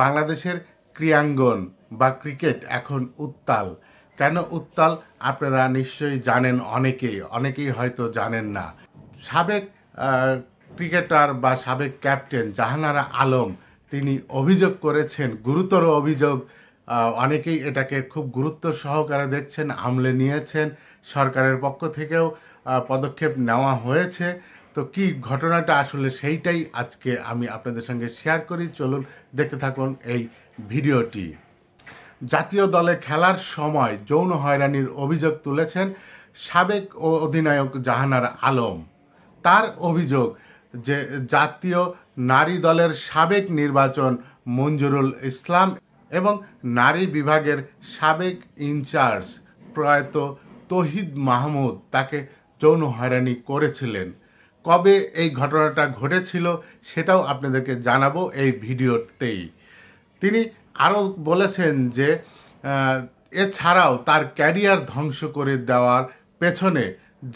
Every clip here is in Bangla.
বাংলাদেশের ক্রীড়াঙ্গন বা ক্রিকেট এখন উত্তাল। কেন উত্তাল আপনারা নিশ্চয়ই জানেন, অনেকেই হয়তো জানেন না। সাবেক ক্রিকেটার বা সাবেক ক্যাপ্টেন জাহানারা আলম তিনি অভিযোগ করেছেন, গুরুতর অভিযোগ। অনেকেই এটাকে খুব গুরুত্ব সহকারে দেখছেন, আমলে নিয়েছেন। সরকারের পক্ষ থেকেও পদক্ষেপ নেওয়া হয়েছে। তো কি ঘটনাটা আসলে সেইটাই আজকে আমি আপনাদের সঙ্গে শেয়ার করি। চলুন দেখতে থাকুন এই ভিডিওটি। জাতীয় দলে খেলার সময় যৌন হয়রানির অভিযোগ তুলেছেন সাবেক অধিনায়ক জাহানারা আলম। তার অভিযোগ যে জাতীয় নারী দলের সাবেক নির্বাচন মঞ্জুরুল ইসলাম এবং নারী বিভাগের সাবেক ইনচার্জ প্রয়াত তহিদ মাহমুদ তাকে যৌন হয়রানি করেছিলেন। কবে এই ঘটনাটা ঘটেছিল সেটাও আপনাদেরকে জানাবো এই ভিডিওতেই। তিনি আরও বলেছেন যে এছাড়াও তার ক্যারিয়ার ধ্বংস করে দেওয়ার পেছনে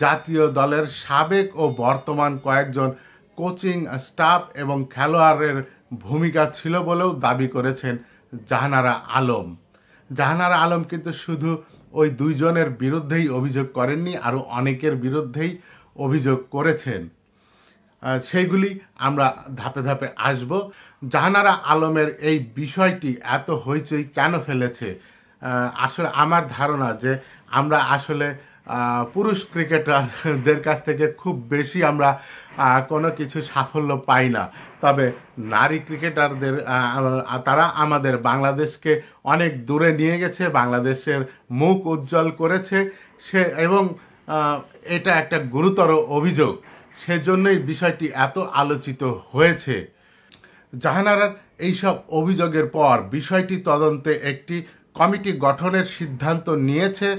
জাতীয় দলের সাবেক ও বর্তমান কয়েকজন কোচিং স্টাফ এবং খেলোয়াড়ের ভূমিকা ছিল বলেও দাবি করেছেন জাহানারা আলম। জাহানারা আলম কিন্তু শুধু ওই দুইজনের বিরুদ্ধেই অভিযোগ করেননি, আরও অনেকের বিরুদ্ধেই অভিযোগ করেছেন। সেইগুলি আমরা ধাপে ধাপে আসব। জাহানারা আলমের এই বিষয়টি এত হইচই কেন ফেলেছে? আসলে আমার ধারণা যে আমরা আসলে পুরুষ ক্রিকেটারদের কাছ থেকে খুব বেশি আমরা কোনো কিছু সাফল্য পাই না। তবে নারী ক্রিকেটারদের তারা আমাদের বাংলাদেশকে অনেক দূরে নিয়ে গেছে, বাংলাদেশের মুখ উজ্জ্বল করেছে এবং এটা একটা গুরুতর অভিযোগ, সেজন্যই বিষয়টি এত আলোচিত হয়েছে। জাহানারার এইসব অভিযোগের পর বিষয়টি তদন্তে একটি কমিটি গঠনের সিদ্ধান্ত নিয়েছে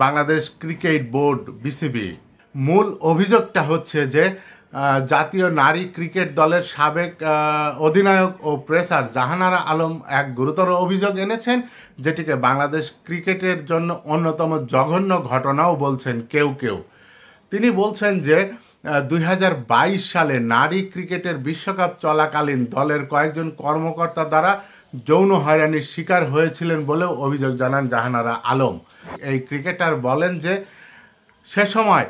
বাংলাদেশ ক্রিকেট বোর্ড বিসিবি। মূল অভিযোগটা হচ্ছে যে জাতীয় নারী ক্রিকেট দলের সাবেক অধিনায়ক ও প্রেসার জাহানারা আলম এক গুরুতর অভিযোগ এনেছেন, যেটিকে বাংলাদেশ ক্রিকেটের জন্য অন্যতম জঘন্য ঘটনাও বলছেন কেউ কেউ। তিনি বলছেন যে 2022 সালে নারী ক্রিকেটের বিশ্বকাপ চলাকালীন দলের কয়েকজন কর্মকর্তা দ্বারা যৌন হয়রানির শিকার হয়েছিলেন বলেও অভিযোগ জানান জাহানারা আলম। এই ক্রিকেটার বলেন যে সে সময়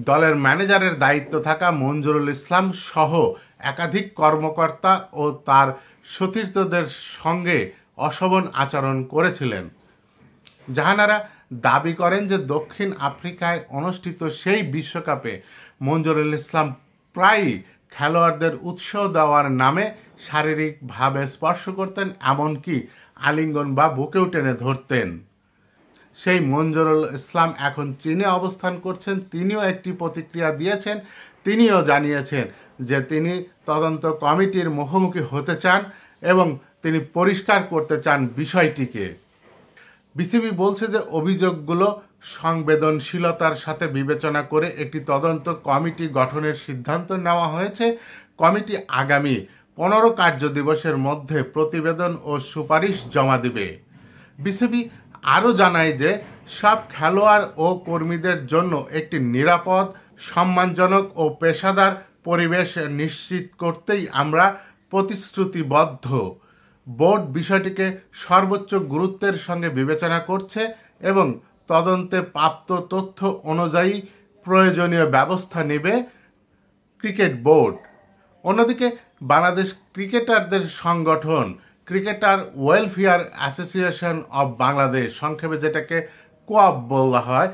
দলের ম্যানেজারের দায়িত্ব থাকা মঞ্জুরুল ইসলাম সহ একাধিক কর্মকর্তা ও তার সতীর্থদের সঙ্গে অশোভন আচরণ করেছিলেন। জাহানারা দাবি করেন যে দক্ষিণ আফ্রিকায় অনুষ্ঠিত সেই বিশ্বকাপে মঞ্জুরুল ইসলাম প্রায়ই খেলোয়াড়দের উৎসাহ দেওয়ার নামে শারীরিকভাবে স্পর্শ করতেন, এমনকি আলিঙ্গন বা বুকেও টেনে ধরতেন। সেই মঞ্জুরুল ইসলাম এখন চীনে অবস্থান করছেন। তিনিও একটি প্রতিক্রিয়া দিয়েছেন। তিনিও জানিয়েছেন যে তিনি তদন্ত কমিটির মুখোমুখি হতে চান এবং তিনি পরিষ্কার করতে চান বিষয়টিকে। বিসিবি বলছে যে অভিযোগগুলো সংবেদনশীলতার সাথে বিবেচনা করে একটি তদন্ত কমিটি গঠনের সিদ্ধান্ত নেওয়া হয়েছে। কমিটি আগামী 15 কার্যদিবসের মধ্যে প্রতিবেদন ও সুপারিশ জমা দেবে। বিসিবি আরও জানায় যে সব খেলোয়াড় ও কর্মীদের জন্য একটি নিরাপদ, সম্মানজনক ও পেশাদার পরিবেশ নিশ্চিত করতেই আমরা প্রতিশ্রুতিবদ্ধ। বোর্ড বিষয়টিকে সর্বোচ্চ গুরুত্বের সঙ্গে বিবেচনা করছে এবং তদন্তে প্রাপ্ত তথ্য অনুযায়ী প্রয়োজনীয় ব্যবস্থা নেবে ক্রিকেট বোর্ড। অন্যদিকে বাংলাদেশ ক্রিকেটারদের সংগঠন cricketer welfare association of Bangladesh, সংক্ষেপে যেটাকে কোয়াব বলা হয়,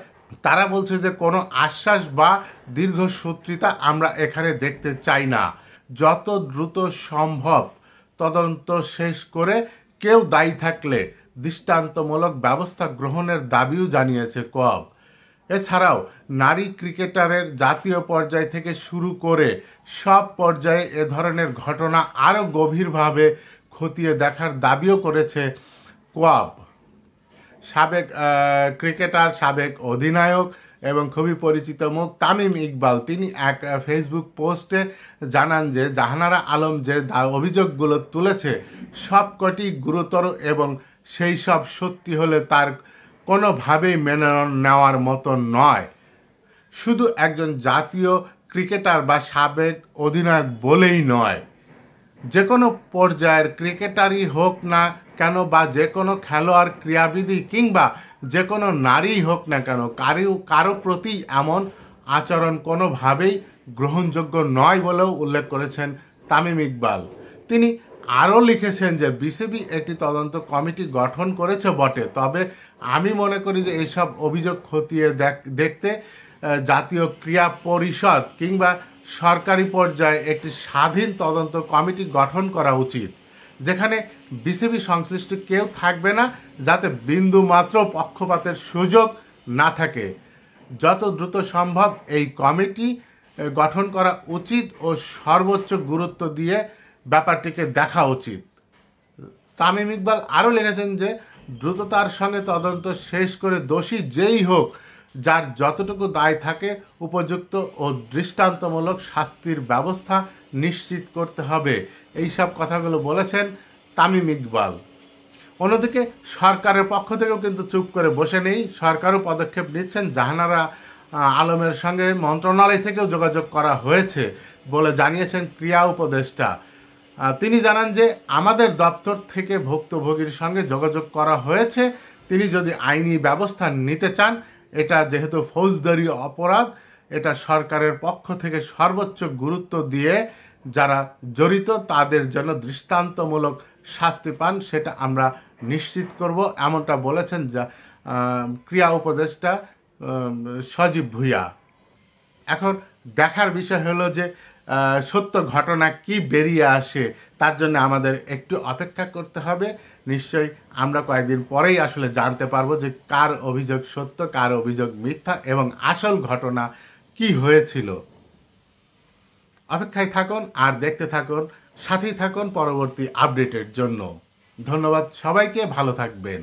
তারা বলছে যে কোনো আশ্বাস বা দীর্ঘসূত্রিতা আমরা এখানে দেখতে চাই না। যত দ্রুত সম্ভব তদন্ত শেষ করে কেউ দায়ী থাকলে দৃষ্টান্তমূলক ব্যবস্থা গ্রহণের দাবিও জানিয়েছে কোয়াব। এছাড়াও নারী ক্রিকেটারের জাতীয় পর্যায় থেকে শুরু করে সব পর্যায়ে এ ধরনের ঘটনা আরও গভীরভাবে খতিয়ে দেখার দাবিও করেছে কোয়াব। সাবেক ক্রিকেটার, সাবেক অধিনায়ক এবং খুবই পরিচিত মুখ তামিম ইকবাল, তিনি এক ফেসবুক পোস্টে জানান যে জাহানারা আলম যে অভিযোগগুলো তুলেছে সবকটি গুরুতর এবং সেই সব সত্যি হলে তার কোনোভাবেই মেনে নেওয়ার মতো নয়। শুধু একজন জাতীয় ক্রিকেটার বা সাবেক অধিনায়ক বলেই নয়, যে কোনো পর্যায়ের ক্রিকেটারই হোক না কেন বা যে কোনো খেলোয়াড় ক্রীড়াবিদই কিংবা যে কোনো নারী হোক না কেন কারো প্রতি এমন আচরণ কোনোভাবেই গ্রহণযোগ্য নয় বলেও উল্লেখ করেছেন তামিম ইকবাল। তিনি আরও লিখেছেন যে বিসিবি একটি তদন্ত কমিটি গঠন করেছে বটে, তবে আমি মনে করি যে এইসব অভিযোগ খতিয়ে দেখতে জাতীয় ক্রীড়া পরিষদ কিংবা সরকারি পর্যায়ে একটি স্বাধীন তদন্ত কমিটি গঠন করা উচিত, যেখানে বিসিবি সংশ্লিষ্ট কেউ থাকবে না, যাতে বিন্দু মাত্র পক্ষপাতের সুযোগ না থাকে। যত দ্রুত সম্ভব এই কমিটি গঠন করা উচিত ও সর্বোচ্চ গুরুত্ব দিয়ে ব্যাপারটিকে দেখা উচিত। তামিম ইকবাল আরও লিখেছেন যে দ্রুততার সঙ্গে তদন্ত শেষ করে দোষী যেই হোক, যার যতটুকু দায় থাকে উপযুক্ত ও দৃষ্টান্তমূলক শাস্তির ব্যবস্থা নিশ্চিত করতে হবে। এইসব কথাগুলো বলেছেন তামিম ইকবাল। অন্যদিকে সরকারের পক্ষ থেকেও কিন্তু চুপ করে বসে নেই, সরকারও পদক্ষেপ নিচ্ছেন। জাহানারা আলমের সঙ্গে মন্ত্রণালয় থেকেও যোগাযোগ করা হয়েছে বলে জানিয়েছেন ক্রীড়া উপদেষ্টা। তিনি জানান যে আমাদের দপ্তর থেকে ভুক্তভোগীর সঙ্গে যোগাযোগ করা হয়েছে, তিনি যদি আইনি ব্যবস্থা নিতে চান, এটা যেহেতু ফৌজদারি অপরাধ, এটা সরকারের পক্ষ থেকে সর্বোচ্চ গুরুত্ব দিয়ে যারা জড়িত তাদের জন্য দৃষ্টান্তমূলক শাস্তি পান, সেটা আমরা নিশ্চিত করব, এমনটা বলেছেন যা ক্রীড়া উপদেষ্টা সজীব ভুঁইয়া। এখন দেখার বিষয় হলো যে সত্য ঘটনা কি বেরিয়ে আসে, তার জন্য আমাদের একটু অপেক্ষা করতে হবে। নিশ্চয়ই আমরা কয়েকদিন পরেই আসলে জানতে পারবো যে কার অভিযোগ সত্য, কার অভিযোগ মিথ্যা এবং আসল ঘটনা কি হয়েছিল। অপেক্ষায় থাকুন আর দেখতে থাকুন, সাথেই থাকুন পরবর্তী আপডেটের জন্য। ধন্যবাদ সবাইকে, ভালো থাকবেন।